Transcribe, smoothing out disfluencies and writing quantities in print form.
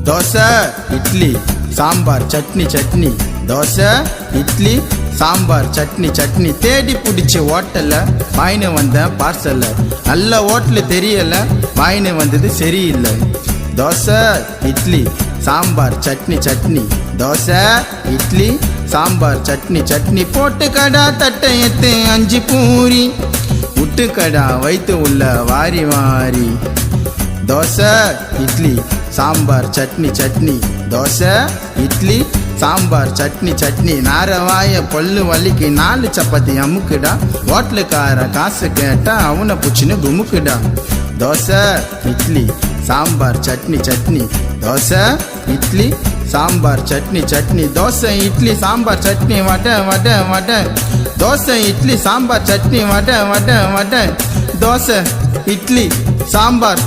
தோசை இட்லி சாம்பார் சட்னி சட்னி, தோசை இட்லி சாம்பார் சட்னி சட்னி. தேடி பிடிச்ச ஹோட்டல்ல வாங்கினு வந்தேன் பார்சல்ல, நல்ல ஹோட்டலு தெரியல வாங்கினு வந்தது சரியில்லை. தோசை இட்லி சாம்பார் சட்னி சட்னி, தோசை இட்லி சாம்பார் சட்னி சட்னி. போட்டு கடா தட்டை எத்து 5 பூரி, விட்டு கடா வைத்து உள்ள வாரி வாரி. தோசை இட்லி சாம்பார் சட்னி சட்னி, தோசை இட்லி சாம்பார் சட்னி சட்னி. நாரவாய பல்லு வலிக்கு 4 சப்பாத்தி அமுக்குடா, ஹோட்டலுக்கார காசு கேட்டா அவனை புச்சின்னு குமுக்குடா. தோசை இட்லி சாம்பார் சட்னி சட்னி, தோசை இட்லி சாம்பார் சட்னி சட்னி. தோசை இட்லி சாம்பார் சட்னி வடை வடை வடை, தோசை இட்லி சாம்பார் சட்னி வடை வடை வடை. தோசை இட்லி சாம்பார்